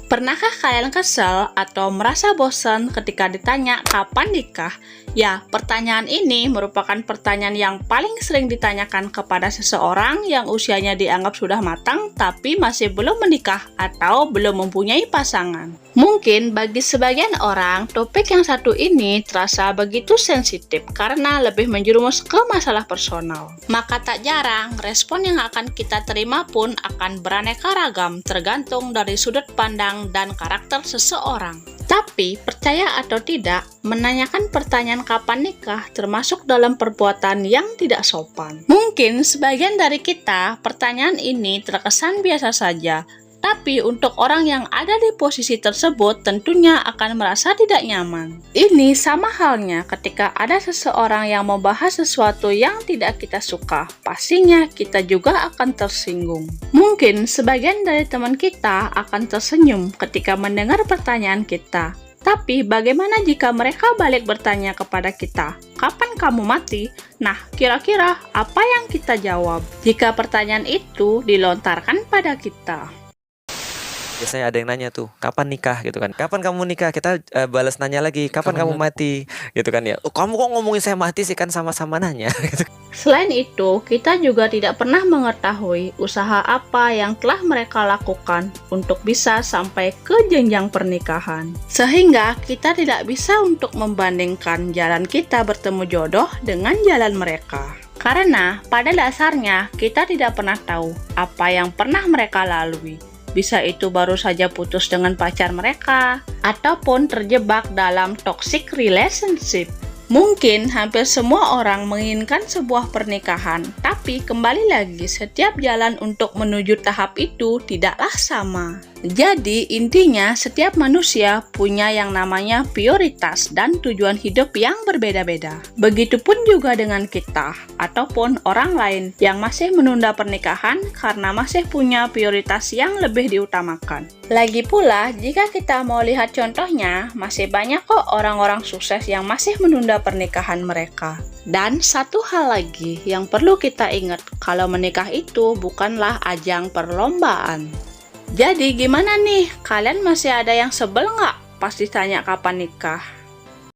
Pernahkah kalian kesal atau merasa bosan ketika ditanya kapan nikah? Ya, pertanyaan ini merupakan pertanyaan yang paling sering ditanyakan kepada seseorang yang usianya dianggap sudah matang tapi masih belum menikah atau belum mempunyai pasangan. Mungkin bagi sebagian orang, topik yang satu ini terasa begitu sensitif karena lebih menjerumus ke masalah personal. Maka tak jarang, respon yang akan kita terima pun akan beraneka ragam tergantung dari sudut pandang dan karakter seseorang. Tapi, percaya atau tidak, menanyakan pertanyaan kapan nikah termasuk dalam perbuatan yang tidak sopan. Mungkin sebagian dari kita, pertanyaan ini terkesan biasa saja, tapi untuk orang yang ada di posisi tersebut tentunya akan merasa tidak nyaman. Ini sama halnya ketika ada seseorang yang membahas sesuatu yang tidak kita suka, pastinya kita juga akan tersinggung. Mungkin sebagian dari teman kita akan tersenyum ketika mendengar pertanyaan kita. Tapi bagaimana jika mereka balik bertanya kepada kita, kapan kamu mati? Nah, kira-kira apa yang kita jawab jika pertanyaan itu dilontarkan pada kita? Biasanya ada yang nanya tuh, kapan nikah gitu kan? Kapan kamu nikah? Kita balas nanya lagi, kapan kamu mati? Gitu kan ya. Oh, kamu kok ngomongin saya mati sih, kan sama-sama nanya gitu. Selain itu, kita juga tidak pernah mengetahui usaha apa yang telah mereka lakukan untuk bisa sampai ke jenjang pernikahan. Sehingga kita tidak bisa untuk membandingkan jalan kita bertemu jodoh dengan jalan mereka. Karena pada dasarnya kita tidak pernah tahu apa yang pernah mereka lalui. Bisa itu baru saja putus dengan pacar mereka, ataupun terjebak dalam toxic relationship. Mungkin hampir semua orang menginginkan sebuah pernikahan, tapi kembali lagi setiap jalan untuk menuju tahap itu tidaklah sama. Jadi intinya setiap manusia punya yang namanya prioritas dan tujuan hidup yang berbeda-beda. Begitupun juga dengan kita ataupun orang lain yang masih menunda pernikahan karena masih punya prioritas yang lebih diutamakan. Lagi pula, jika kita mau lihat contohnya, masih banyak kok orang-orang sukses yang masih menunda pernikahan mereka. Dan satu hal lagi yang perlu kita ingat, kalau menikah itu bukanlah ajang perlombaan. Jadi gimana nih, kalian masih ada yang sebel nggak pas ditanya kapan nikah?